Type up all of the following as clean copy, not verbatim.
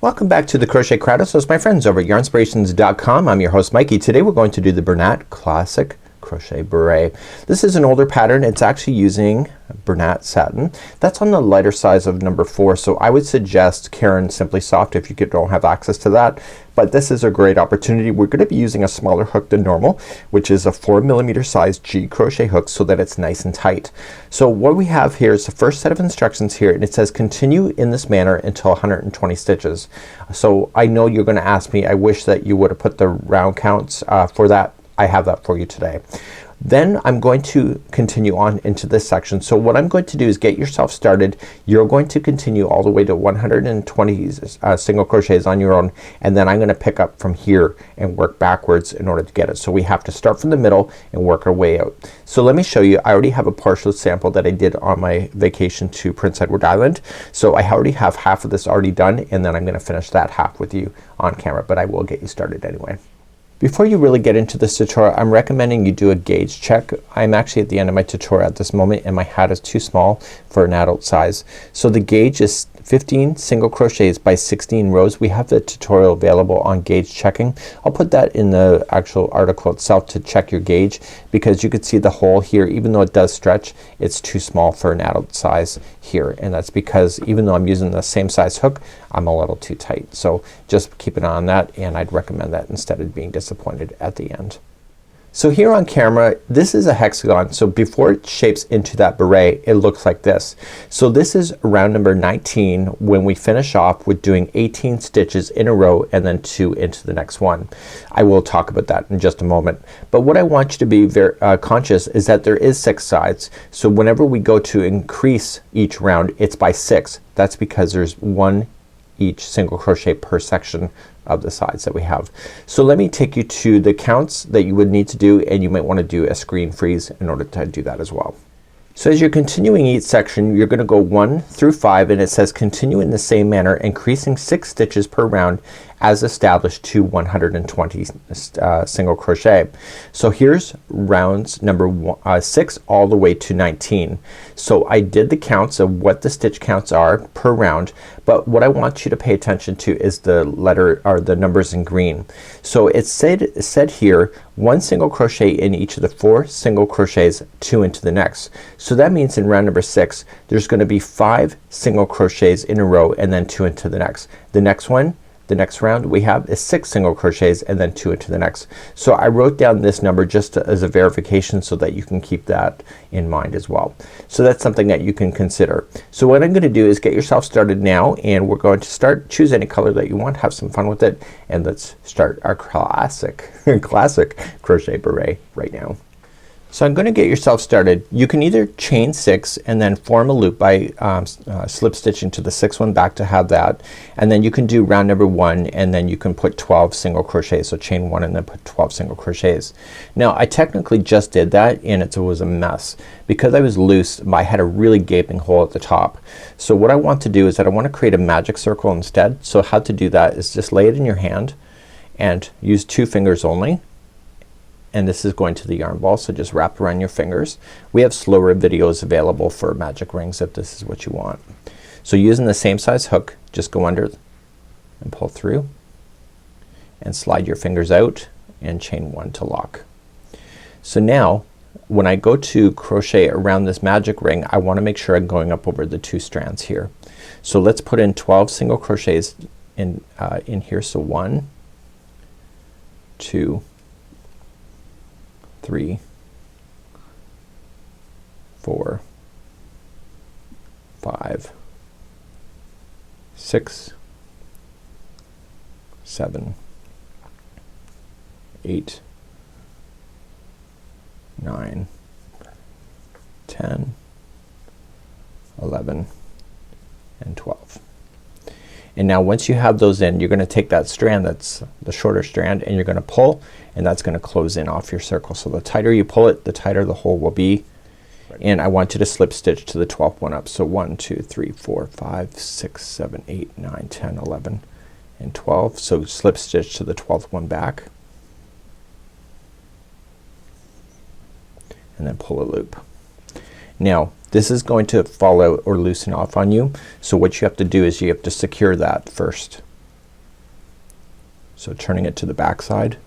Welcome back to the Crochet Crowd. So it's my friends over at yarnspirations.com. I'm your host Mikey. Today we're going to do the Bernat Classic Crochet Beret. This is an older pattern. It's actually using Bernat satin. That's on the lighter size of number 4. So I would suggest Caron Simply Soft if you don't have access to that. But this is a great opportunity. We're going to be using a smaller hook than normal, which is a 4mm size G crochet hook so that it's nice and tight. So what we have here is the first set of instructions here, and it says continue in this manner until 120 stitches. So I know you're gonna ask me, I wish that you would have put the round counts for that. I have that for you today. Then I'm going to continue on into this section. So what I'm going to do is get yourself started. You're going to continue all the way to 120 single crochets on your own, and then I'm gonna pick up from here and work backwards in order to get it. So we have to start from the middle and work our way out. So let me show you. I already have a partial sample that I did on my vacation to Prince Edward Island. So I already have half of this already done, and then I'm gonna finish that half with you on camera, but I will get you started anyway. Before you really get into this tutorial, I'm recommending you do a gauge check. I'm actually at the end of my tutorial at this moment, and my hat is too small for an adult size. So the gauge is 15 single crochets by 16 rows. We have the tutorial available on gauge checking. I'll put that in the actual article itself to check your gauge, because you can see the hole here, even though it does stretch, it's too small for an adult size here, and that's because even though I'm using the same size hook, I'm a little too tight. So just keep an eye on that, and I'd recommend that instead of being disappointed at the end. So here on camera, this is a hexagon. So before it shapes into that beret, it looks like this. So this is round number 19 when we finish off with doing 18 stitches in a row and then 2 into the next one. I will talk about that in just a moment. But what I want you to be very conscious is that there is 6 sides. So whenever we go to increase each round, it's by 6. That's because there's 1 each single crochet per section of the sides that we have. So let me take you to the counts that you would need to do, and you might want to do a screen freeze in order to do that as well. So as you're continuing each section, you're gonna go 1 through 5, and it says continue in the same manner, increasing 6 stitches per round as established to 120 single crochet. So here's rounds number 6 all the way to 19. So I did the counts of what the stitch counts are per round, but what I want you to pay attention to is the letter or the numbers in green. So it said here 1 single crochet in each of the 4 single crochets, 2 into the next. So that means in round number 6 there's gonna be 5 single crochets in a row and then 2 into the next. The next one, the next round we have is 6 single crochets and then 2 into the next. So I wrote down this number just as a verification so that you can keep that in mind as well. So that's something that you can consider. So what I'm gonna do is get yourself started now, and we're going to start. Choose any color that you want, have some fun with it, and let's start our classic crochet beret right now. So I'm gonna get yourself started. You can either chain 6 and then form a loop by slip stitching to the 6th one back to have that, and then you can do round number 1 and then you can put 12 single crochets. So chain 1 and then put 12 single crochets. Now I technically just did that, and it was a mess because I was loose. I had a really gaping hole at the top. So what I want to do is that I want to create a magic circle instead. So how to do that is just lay it in your hand and use 2 fingers only. And this is going to the yarn ball, so just wrap around your fingers. We have slower videos available for magic rings if this is what you want. So using the same size hook, just go under and pull through and slide your fingers out and chain 1 to lock. So now when I go to crochet around this magic ring, I want to make sure I'm going up over the 2 strands here. So let's put in 12 single crochets in here. So 1, 2, 3, 4, 5, 6, 7, 8, 9, 10, 11, and 12. And now once you have those in, you're gonna take that strand that's the shorter strand and you're gonna pull, and that's gonna close in off your circle. So the tighter you pull it, the tighter the hole will be. And I want you to slip stitch to the 12th one up. So 1, 2, 3, 4, 5, 6, 7, 8, 9, 10, 11, and 12. So slip stitch to the 12th one back. And then pull a loop. Now this is going to fall out or loosen off on you. So what you have to do is you have to secure that first. So turning it to the back side,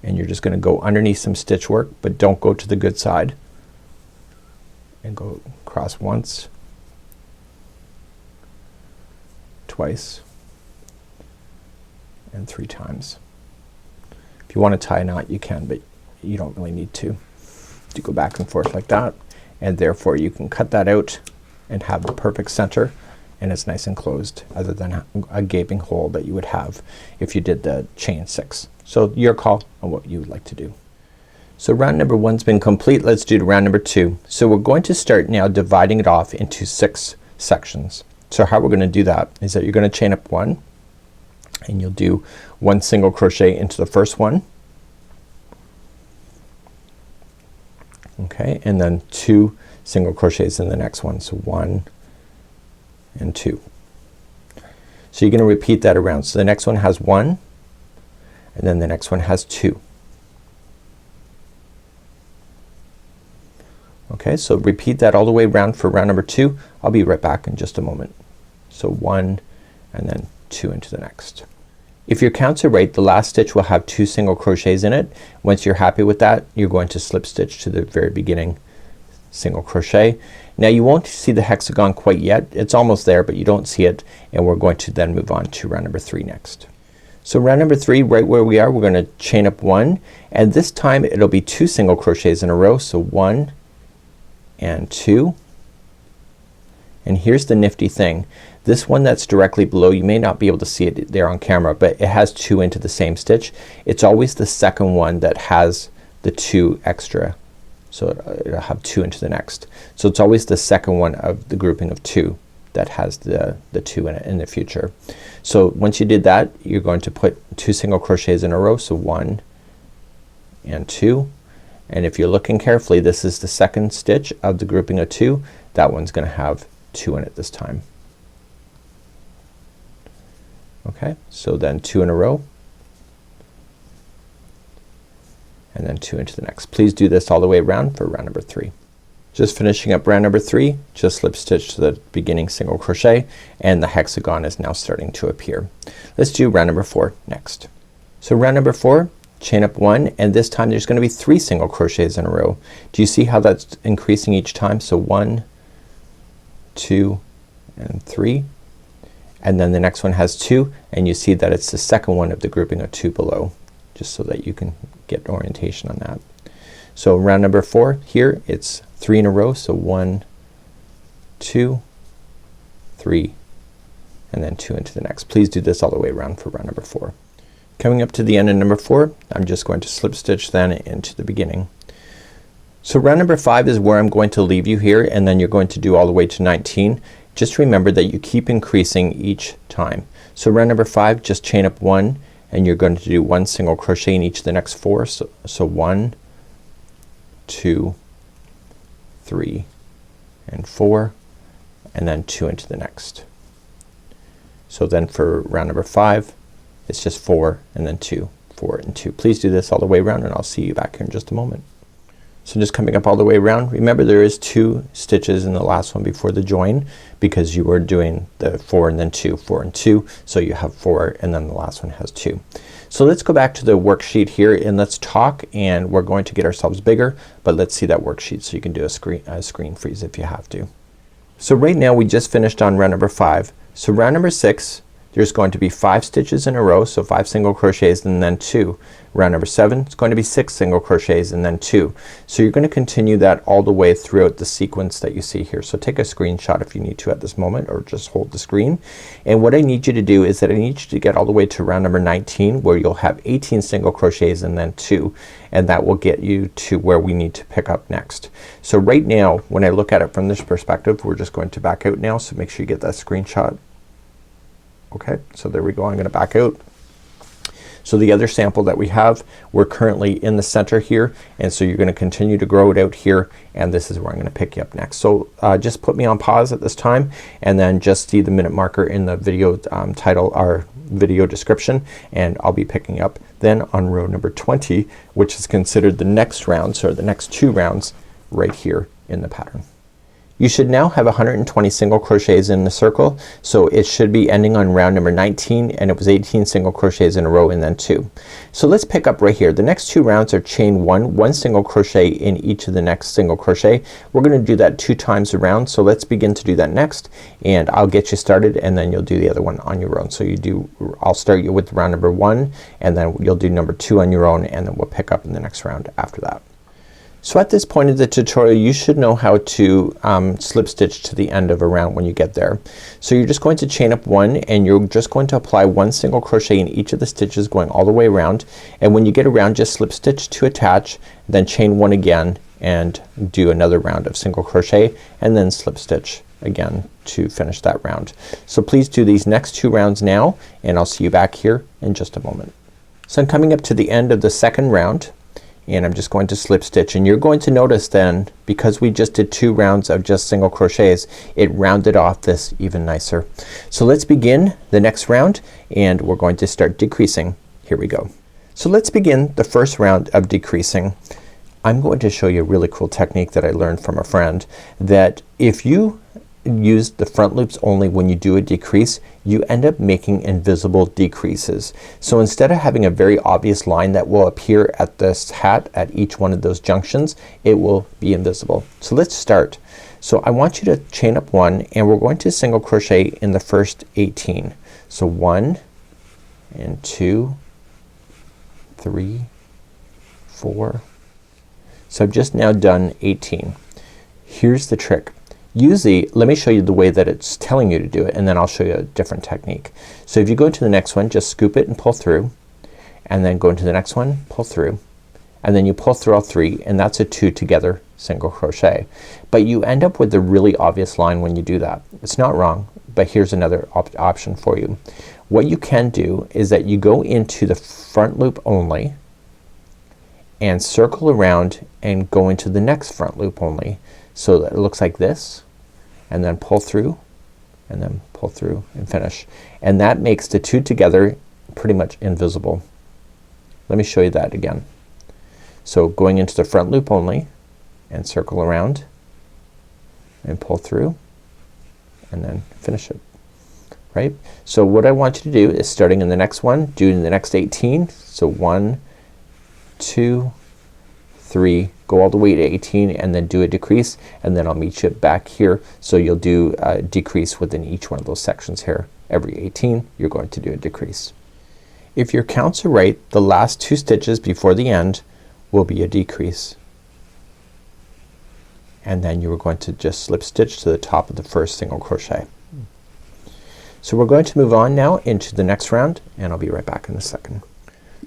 and you're just gonna go underneath some stitch work, but don't go to the good side, and go across once, twice, and 3 times. If you want to tie a knot you can, but you don't really need to. You go back and forth like that, and therefore you can cut that out and have the perfect center, and it's nice and closed, other than a gaping hole that you would have if you did the chain 6. So your call on what you would like to do. So round number 1's been complete. Let's do round number 2. So we're going to start now dividing it off into 6 sections. So how we're gonna do that is that you're gonna chain up 1, and you'll do 1 single crochet into the first one, okay, and then 2 single crochets in the next one. So 1 and 2. So you're gonna repeat that around. So the next one has 1, and then the next one has 2. Okay, so repeat that all the way around for round number 2. I'll be right back in just a moment. So 1 and then 2 into the next. If your counts are right, the last stitch will have 2 single crochets in it. Once you're happy with that, you're going to slip stitch to the very beginning single crochet. Now you won't see the hexagon quite yet. It's almost there, but you don't see it, and we're going to then move on to round number 3 next. So round number 3, right where we are, we're gonna chain up 1, and this time it'll be 2 single crochets in a row. So 1 and 2, and here's the nifty thing. This one that's directly below, you may not be able to see it there on camera, but it has 2 into the same stitch. It's always the second one that has the 2 extra. So it'll have 2 into the next. So it's always the second one of the grouping of 2 that has the 2 in it in the future. So once you did that, you're going to put 2 single crochets in a row. So 1 and 2, and if you're looking carefully, this is the second stitch of the grouping of 2. That one's gonna have 2 in it this time. Okay, so then 2 in a row, and then 2 into the next. Please do this all the way around for round number 3. Just finishing up round number 3, just slip stitch to the beginning single crochet, and the hexagon is now starting to appear. Let's do round number 4 next. So round number 4, chain up 1, and this time there's gonna be 3 single crochets in a row. Do you see how that's increasing each time? So 1, 2, and 3, and then the next one has 2, and you see that it's the second one of the grouping of 2 below, just so that you can get orientation on that. So round number 4 here, it's 3 in a row. So 1, 2, 3, and then 2 into the next. Please do this all the way around for round number 4. Coming up to the end of number 4, I'm just going to slip stitch then into the beginning. So round number 5 is where I'm going to leave you here, and then you're going to do all the way to 19. Just remember that you keep increasing each time. So round number 5, just chain up 1, and you're going to do 1 single crochet in each of the next 4. So 1, 2, 3, and 4, and then 2 into the next. So then for round number 5, it's just 4 and then 2, 4 and 2. Please do this all the way around, and I'll see you back here in just a moment. So just coming up all the way around, remember there is 2 stitches in the last one before the join, because you were doing the 4 and then 2, 4 and 2, so you have 4 and then the last one has 2. So let's go back to the worksheet here and let's talk, and we're going to get ourselves bigger, but let's see that worksheet so you can do a screen freeze if you have to. So right now we just finished on round number 5. So round number 6, there's going to be 5 stitches in a row, so 5 single crochets and then 2. Round number 7, it's going to be 6 single crochets and then 2. So you're going to continue that all the way throughout the sequence that you see here. So take a screenshot if you need to at this moment, or just hold the screen. And what I need you to do is that I need you to get all the way to round number 19, where you'll have 18 single crochets and then 2, and that will get you to where we need to pick up next. So right now when I look at it from this perspective, we're just going to back out now, so make sure you get that screenshot. Okay, so there we go. I'm gonna back out. So the other sample that we have, we're currently in the center here, and so you're gonna continue to grow it out here, and this is where I'm gonna pick you up next. So just put me on pause at this time, and then just see the minute marker in the video title or video description, and I'll be picking up then on row number 20, which is considered the next round, so the next 2 rounds right here in the pattern. You should now have 120 single crochets in the circle, so it should be ending on round number 19, and it was 18 single crochets in a row and then 2. So let's pick up right here. The next 2 rounds are chain 1 single crochet in each of the next single crochet. We're gonna do that 2 times around, so let's begin to do that next, and I'll get you started and then you'll do the other one on your own. So I'll start you with round number 1, and then you'll do number 2 on your own, and then we'll pick up in the next round after that. So at this point of the tutorial you should know how to slip stitch to the end of a round when you get there. So you're just going to chain up 1 and you're just going to apply 1 single crochet in each of the stitches going all the way around, and when you get around just slip stitch to attach, then chain 1 again and do another round of single crochet, and then slip stitch again to finish that round. So please do these next 2 rounds now, and I'll see you back here in just a moment. So I'm coming up to the end of the second round, and I'm just going to slip stitch, and you're going to notice then, because we just did 2 rounds of just single crochets, it rounded off this even nicer. So let's begin the next round, and we're going to start decreasing. Here we go. So let's begin the first round of decreasing. I'm going to show you a really cool technique that I learned from a friend, that if you use the front loops only when you do a decrease, you end up making invisible decreases. So instead of having a very obvious line that will appear at this hat at each one of those junctions, it will be invisible. So let's start. So I want you to chain up 1, and we're going to single crochet in the first 18. So 1 and 2, 3, 4. So I've just now done 18. Here's the trick. Usually, let me show you the way that it's telling you to do it, and then I'll show you a different technique. So if you go to the next one, just scoop it and pull through, and then go into the next one, pull through, and then you pull through all 3, and that's a 2 together single crochet. But you end up with a really obvious line when you do that. It's not wrong, but here's another option for you. What you can do is that you go into the front loop only and circle around and go into the next front loop only, so that it looks like this, and then pull through, and then pull through and finish, and that makes the 2 together pretty much invisible. Let me show you that again. So going into the front loop only and circle around and pull through and then finish it. Right? So what I want you to do is, starting in the next one, do in the next 18. So 1, 2, 3, go all the way to 18, and then do a decrease, and then I'll meet you back here. So you'll do a decrease within each one of those sections here. Every 18 you're going to do a decrease. If your counts are right, the last 2 stitches before the end will be a decrease, and then you are going to just slip stitch to the top of the first single crochet. So we're going to move on now into the next round, and I'll be right back in a second.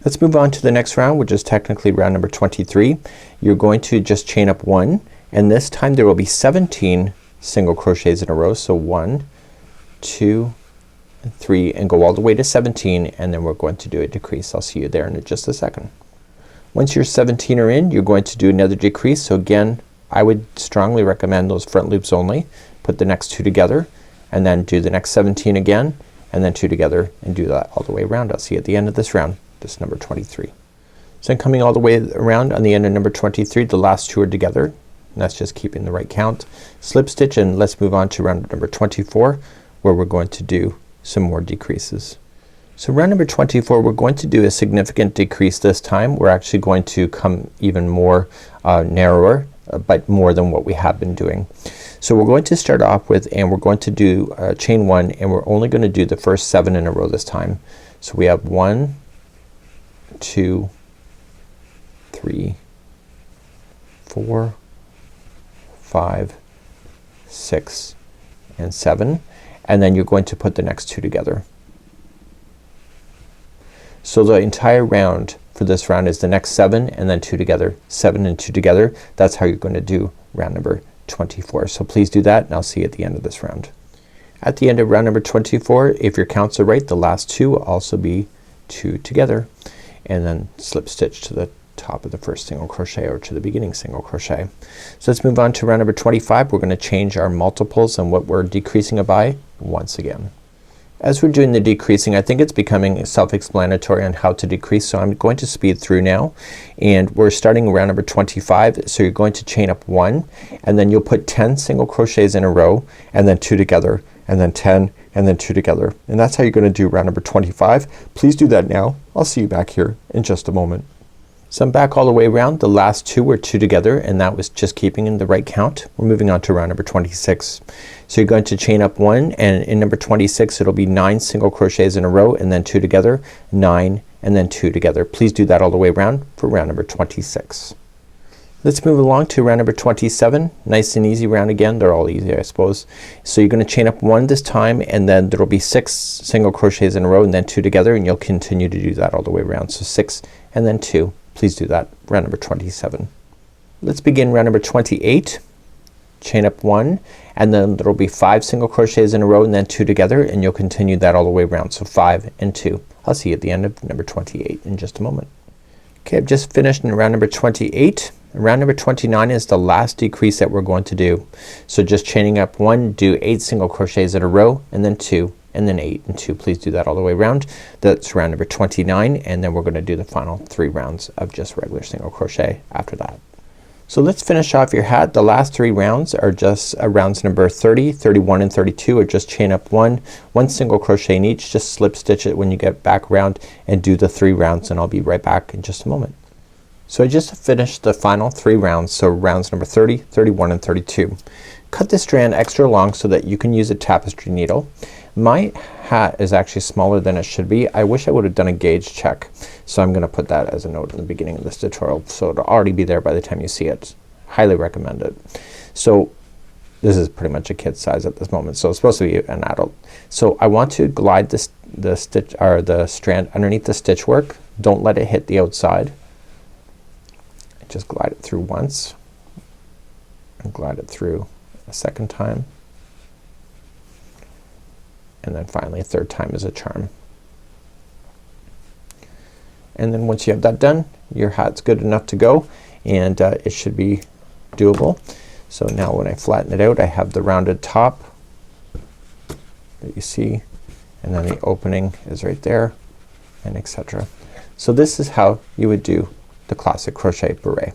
Let's move on to the next round, which is technically round number 23. You're going to just chain up 1, and this time there will be 17 single crochets in a row. So 1, 2, 3, and go all the way to 17, and then we're going to do a decrease. I'll see you there in just a second. Once your 17 are in, you're going to do another decrease. So again, I would strongly recommend those front loops only. Put the next 2 together, and then do the next 17 again, and then 2 together, and do that all the way around. I'll see you at the end of this round. This is number 23. So I'm coming all the way around on the end of number 23. The last 2 are together, and that's just keeping the right count. Slip stitch, and let's move on to round number 24, where we're going to do some more decreases. So round number 24, we're going to do a significant decrease this time. We're actually going to come even more narrower, but more than what we have been doing. So we're going to start off with, and we're going to do chain 1, and we're only going to do the first 7 in a row this time. So we have 1, 2, 3, 4, 5, 6, and 7, and then you're going to put the next 2 together. So the entire round for this round is the next 7 and then 2 together, 7 and 2 together. That's how you're going to do round number 24. So please do that, and I'll see you at the end of this round. At the end of round number 24, if your counts are right, the last 2 will also be 2 together, and then slip stitch to the top of the first single crochet or to the beginning single crochet. So let's move on to round number 25. We're going to change our multiples and what we're decreasing it by once again. As we're doing the decreasing, I think it's becoming self-explanatory on how to decrease, so I'm going to speed through now, and we're starting around number 25. So you're going to chain up 1 and then you'll put 10 single crochets in a row and then 2 together and then 10 and then 2 together, and that's how you're gonna do round number 25. Please do that now. I'll see you back here in just a moment. So I'm back all the way around. The last 2 were 2 together and that was just keeping in the right count. We're moving on to round number 26. So you're going to chain up 1 and in number 26 it'll be 9 single crochets in a row and then 2 together, 9 and then 2 together. Please do that all the way around for round number 26. Let's move along to round number 27. Nice and easy round again. They're all easy I suppose. So you're gonna chain up 1 this time and then there'll be 6 single crochets in a row and then 2 together, and you'll continue to do that all the way around. So 6 and then 2. Please do that round number 27. Let's begin round number 28. Chain up 1 and then there'll be 5 single crochets in a row and then 2 together, and you'll continue that all the way around. So 5 and 2. I'll see you at the end of number 28 in just a moment. Okay, I've just finished in round number 28. Round number 29 is the last decrease that we're going to do. So just chaining up 1, do 8 single crochets in a row and then 2 and then 8 and 2. Please do that all the way around. That's round number 29, and then we're gonna do the final 3 rounds of just regular single crochet after that. So let's finish off your hat. The last 3 rounds are just rounds number 30, 31 and 32 are just chain up 1 single crochet in each. Just slip stitch it when you get back around and do the 3 rounds, and I'll be right back in just a moment. So I just finished the final 3 rounds. So rounds number 30, 31 and 32. Cut this strand extra long so that you can use a tapestry needle. My hat is actually smaller than it should be. I wish I would have done a gauge check. So I'm gonna put that as a note in the beginning of this tutorial, so it'll already be there by the time you see it. Highly recommend it. So this is pretty much a kid's size at this moment, so it's supposed to be an adult. So I want to glide this, the stitch or the strand underneath the stitch work. Don't let it hit the outside. Just glide it through once and glide it through a second time, and then finally a third time is a charm. And then once you have that done, your hat's good enough to go, and it should be doable. So now when I flatten it out, I have the rounded top that you see, and then the opening is right there, and etc. So this is how you would do the Classic Crochet Beret.